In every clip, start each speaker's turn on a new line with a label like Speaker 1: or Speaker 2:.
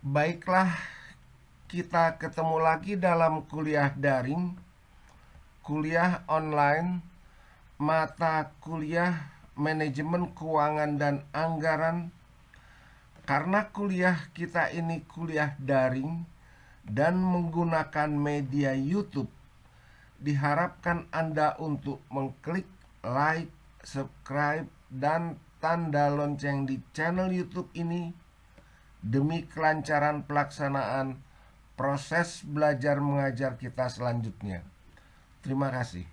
Speaker 1: Baiklah, kita ketemu lagi dalam kuliah daring, kuliah online, mata kuliah manajemen keuangan dan anggaran. Karena kuliah kita ini kuliah daring dan menggunakan media YouTube, diharapkan Anda untuk mengklik like, subscribe, dan tanda lonceng di channel YouTube ini demi kelancaran pelaksanaan proses belajar mengajar kita selanjutnya. Terima kasih.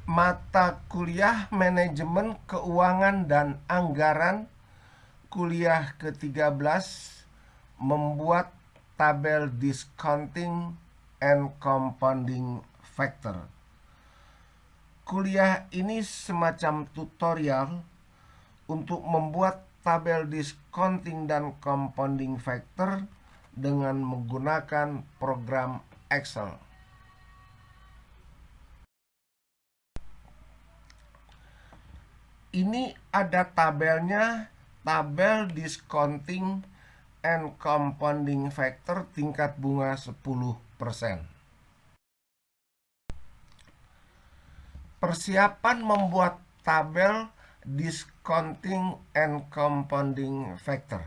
Speaker 1: Mata kuliah manajemen keuangan dan anggaran kuliah ke-13 membuat tabel discounting and compounding factor. Kuliah ini semacam tutorial untuk membuat tabel discounting dan compounding factor dengan menggunakan program Excel. Ini ada tabelnya, tabel discounting and compounding factor tingkat bunga 10%. Persiapan membuat tabel discounting and compounding factor.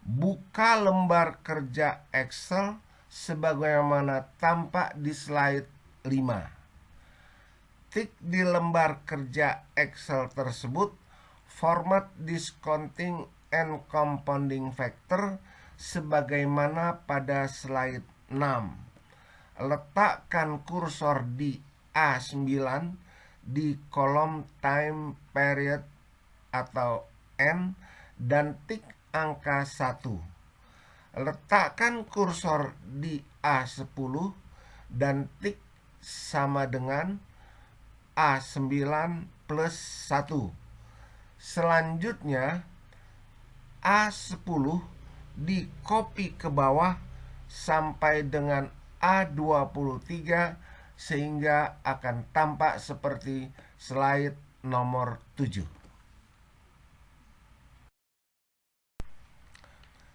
Speaker 1: Buka lembar kerja Excel sebagaimana tampak di slide 5. Tik di lembar kerja Excel tersebut format discounting and compounding factor sebagaimana pada slide 6. Letakkan kursor di A9 di kolom time period atau N dan tik angka 1. Letakkan kursor di A10 dan tik sama dengan A9 plus 1. Selanjutnya A10 di copy ke bawah sampai dengan A23 sehingga akan tampak seperti slide nomor 7.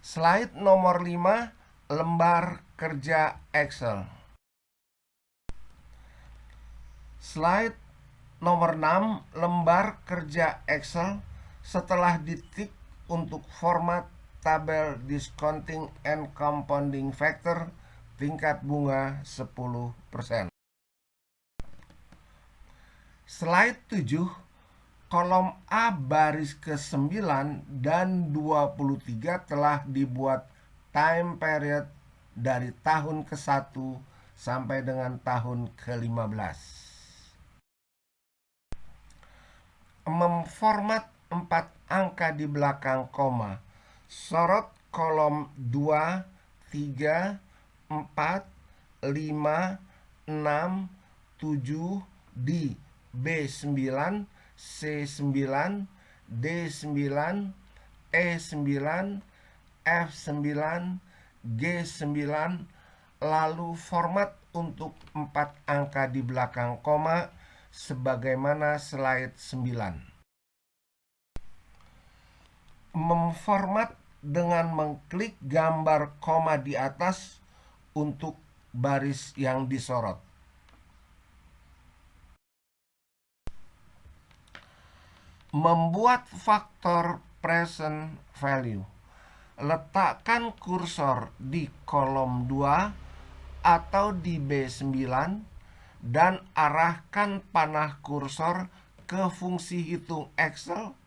Speaker 1: Slide nomor 5, lembar kerja Excel. Slide nomor 6, lembar kerja Excel setelah ditik untuk format tabel discounting and compounding factor tingkat bunga 10%. Slide 7, kolom A baris ke-9 dan 23 telah dibuat time period dari tahun ke-1 sampai dengan tahun ke-15. Memformat 4 angka di belakang koma. Sorot kolom 2, 3, 4, 5, 6, 7 di B9, C9, D9, E9, F9, G9, lalu format untuk 4 angka di belakang koma sebagaimana slide 9. Memformat dengan mengklik gambar koma di atas untuk baris yang disorot. Membuat faktor present value. Letakkan kursor di kolom 2 atau di B9 dan arahkan panah kursor ke fungsi hitung Excel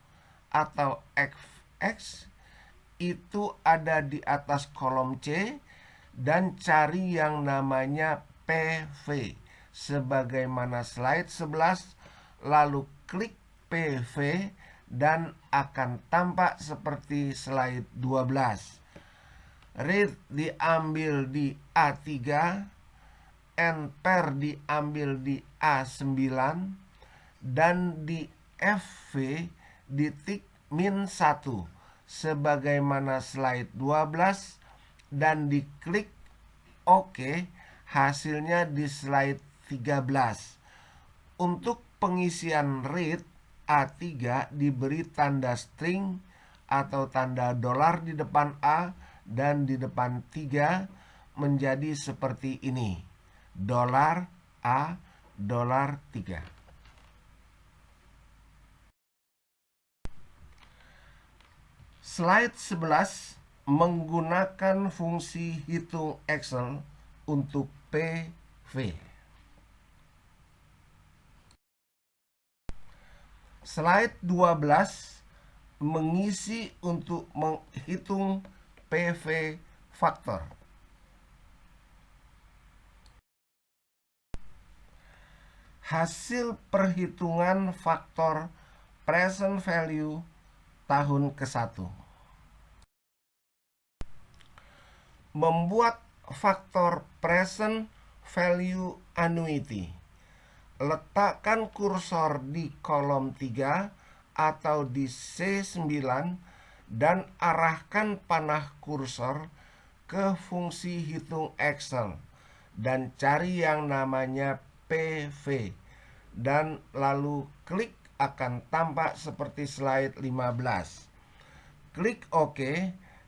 Speaker 1: atau X. Itu ada di atas kolom C dan cari yang namanya PV sebagaimana slide 11, lalu klik PV dan akan tampak seperti slide 12. Rate diambil di A3, Enter diambil di A9, dan di FV ditik min 1 sebagaimana slide 12 dan diklik OK, hasilnya di slide 13. Untuk pengisian rate A3 diberi tanda string atau tanda dolar di depan A dan di depan 3 menjadi seperti ini. Dolar A, dolar 3. Slide 11 menggunakan fungsi hitung Excel untuk PV. Slide 12 mengisi untuk menghitung PV faktor. Hasil perhitungan faktor present value tahun ke-1. Membuat faktor present value annuity. Letakkan kursor di kolom 3 atau di C9 dan arahkan panah kursor ke fungsi hitung Excel dan cari yang namanya PV dan lalu klik akan tampak seperti slide 15. Klik OK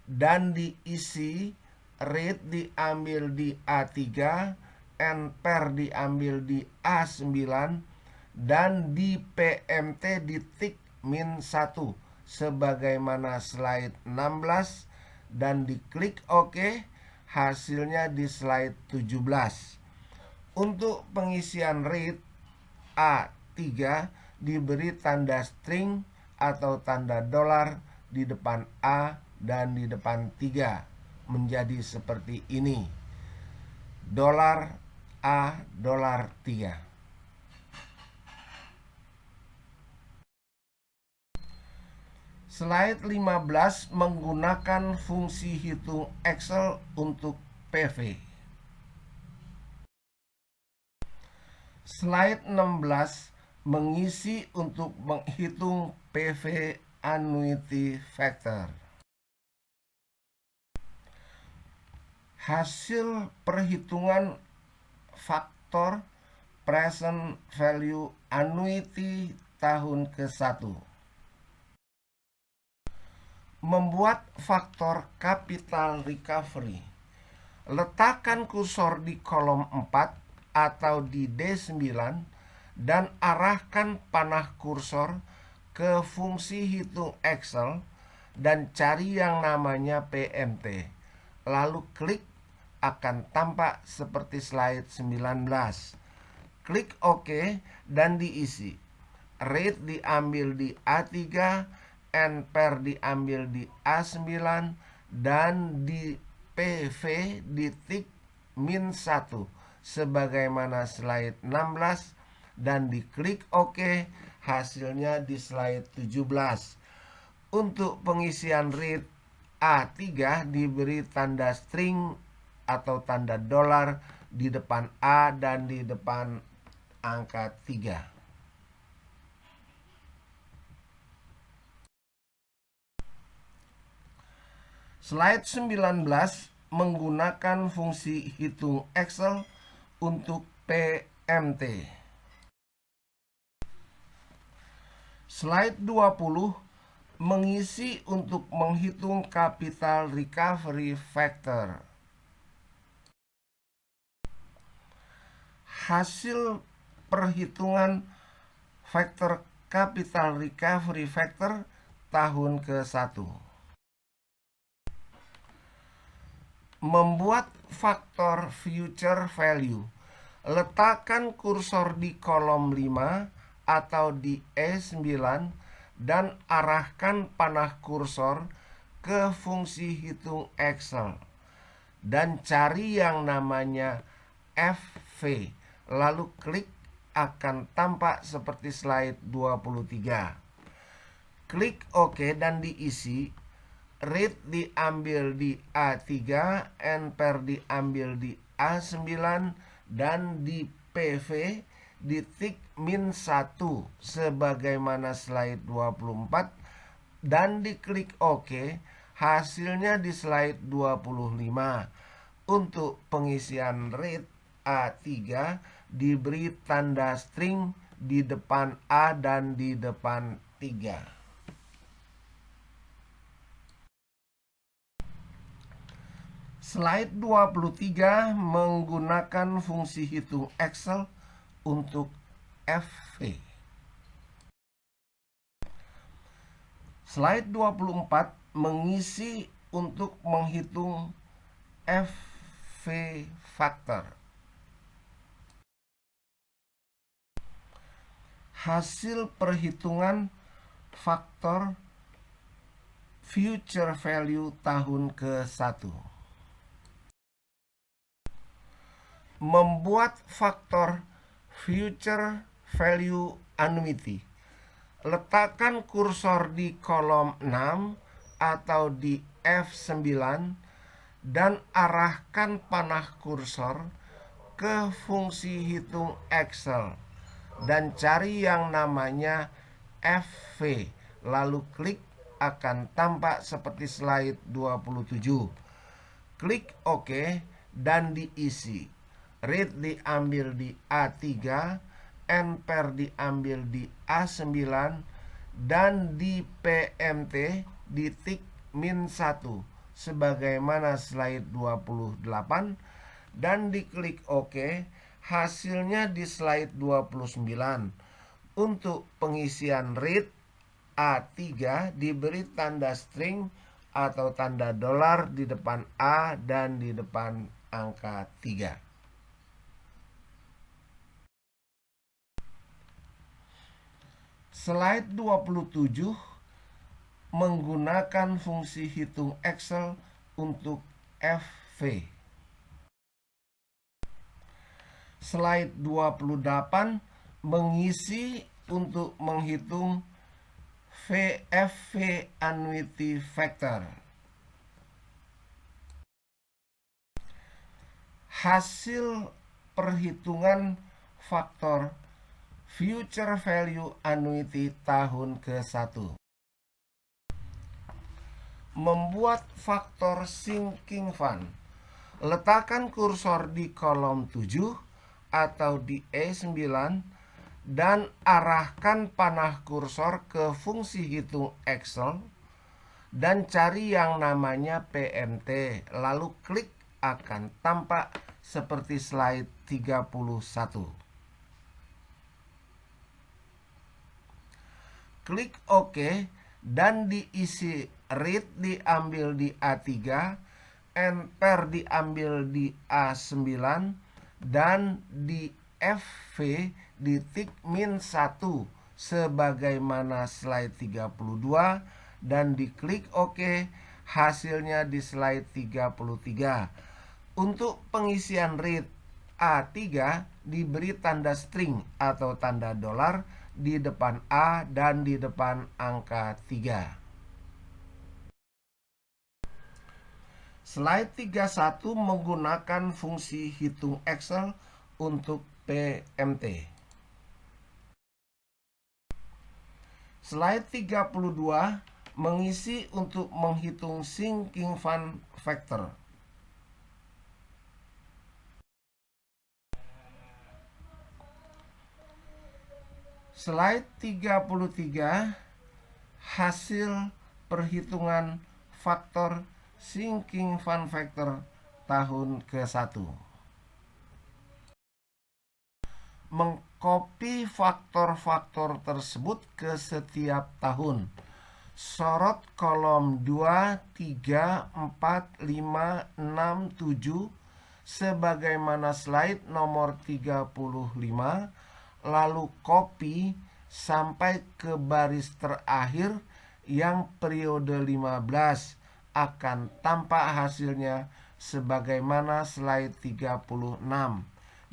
Speaker 1: dan diisi rate diambil di A3, NPR diambil di A9 dan di PMT ditik -1 sebagaimana slide 16 dan diklik OK, hasilnya di slide 17. Untuk pengisian rate A3 diberi tanda string atau tanda dolar di depan A dan di depan 3 menjadi seperti ini. Dolar A, dolar 3. Slide 15 menggunakan fungsi hitung Excel untuk PV. Slide 16 mengisi untuk menghitung PV annuity factor. Hasil perhitungan faktor present value annuity tahun ke-1. Membuat faktor capital recovery. Letakkan kursor di kolom 4 atau di D9 dan arahkan panah kursor ke fungsi hitung Excel dan cari yang namanya PMT. Lalu klik akan tampak seperti slide 19. Klik OK dan diisi. Rate diambil di A3, NPR diambil di A9 dan di PV ditik -1 sebagaimana slide 16 dan diklik OK, hasilnya di slide 17. Untuk pengisian rate A3 diberi tanda string atau tanda dolar di depan A dan di depan angka 3. Slide 19 menggunakan fungsi hitung Excel untuk PMT. Slide 20 mengisi untuk menghitung capital recovery factor. Hasil perhitungan faktor capital recovery factor tahun ke-1. Membuat faktor future value. Letakkan kursor di kolom 5 atau di E9 dan arahkan panah kursor ke fungsi hitung Excel dan cari yang namanya FV. Lalu klik akan tampak seperti slide 23. Klik OK dan diisi. Rate diambil di A3, NPR diambil di A9 dan di PV ditik -1 sebagaimana slide 24 dan diklik OK, hasilnya di slide 25. Untuk pengisian rate A3 diberi tanda string di depan A dan di depan 3. Slide 23 menggunakan fungsi hitung Excel untuk FV. Slide 24 mengisi untuk menghitung FV factor. Hasil perhitungan faktor future value tahun ke-1. Membuat faktor future value annuity. Letakkan kursor di kolom 6 atau di F9 dan arahkan panah kursor ke fungsi hitung Excel dan cari yang namanya FV. Lalu klik, akan tampak seperti slide 27. Klik OK dan diisi. Rate diambil di A3, NPR diambil di A9, dan di PMT di tik min 1 sebagaimana slide 28, dan diklik OK. Hasilnya di slide 29. Untuk pengisian rate, A3 diberi tanda string atau tanda dolar di depan A dan di depan angka 3. Slide 27 menggunakan fungsi hitung Excel untuk FV. Slide 28 mengisi untuk menghitung VFV annuity factor. Hasil perhitungan faktor future value annuity tahun ke-1. Membuat faktor sinking fund. Letakkan kursor di kolom 7 atau di E9 dan arahkan panah kursor ke fungsi hitung Excel dan cari yang namanya PMT. Lalu klik, akan tampak seperti slide 31. Klik OK dan diisi. Rate diambil di A3, NPR diambil di A9, dan di FV di tik min 1 sebagaimana slide 32, dan diklik OK. Hasilnya di slide 33. Untuk pengisian rate, A3 diberi tanda string atau tanda dolar di depan A dan di depan angka 3. Slide 31 menggunakan fungsi hitung Excel untuk PMT. Slide 32 mengisi untuk menghitung sinking fund factor. Slide 33 hasil perhitungan faktor sinking fund factor tahun ke-1. Mengcopy faktor-faktor tersebut ke setiap tahun. Sorot kolom 2, 3, 4, 5, 6, 7 sebagaimana slide nomor 35, lalu copy sampai ke baris terakhir yang periode 15. Akan tampak hasilnya sebagaimana slide 36.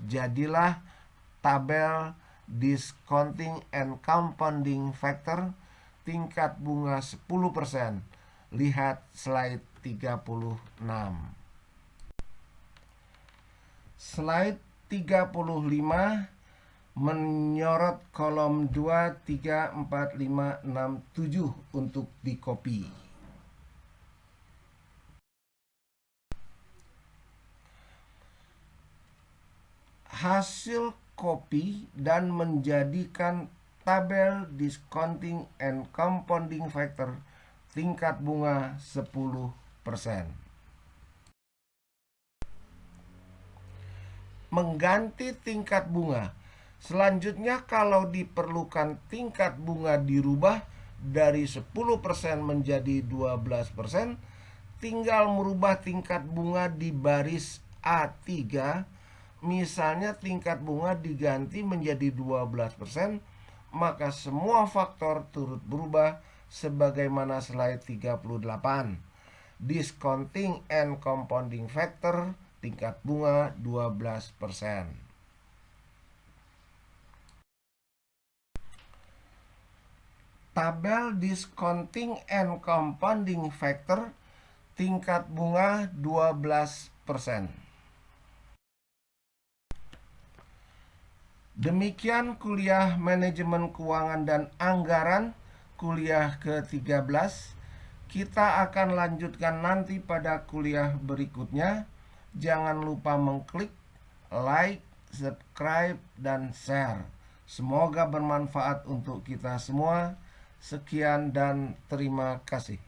Speaker 1: Jadilah tabel discounting and compounding factor tingkat bunga 10%. Lihat slide 36. Slide 35 menyorot kolom 2, 3, 4, 5, 6, 7 untuk di-copy. Hasil copy dan menjadikan tabel discounting and compounding factor tingkat bunga 10%. Mengganti tingkat bunga. Selanjutnya, kalau diperlukan tingkat bunga dirubah dari 10% menjadi 12%, tinggal merubah tingkat bunga di baris A3. Misalnya tingkat bunga diganti menjadi 12%, maka semua faktor turut berubah sebagaimana slide 38. Discounting and compounding factor tingkat bunga 12%. Tabel discounting and compounding factor tingkat bunga 12%. Demikian kuliah manajemen keuangan dan anggaran kuliah ke-13. Kita akan lanjutkan nanti pada kuliah berikutnya. Jangan lupa mengklik like, subscribe, dan share. Semoga bermanfaat untuk kita semua. Sekian dan terima kasih.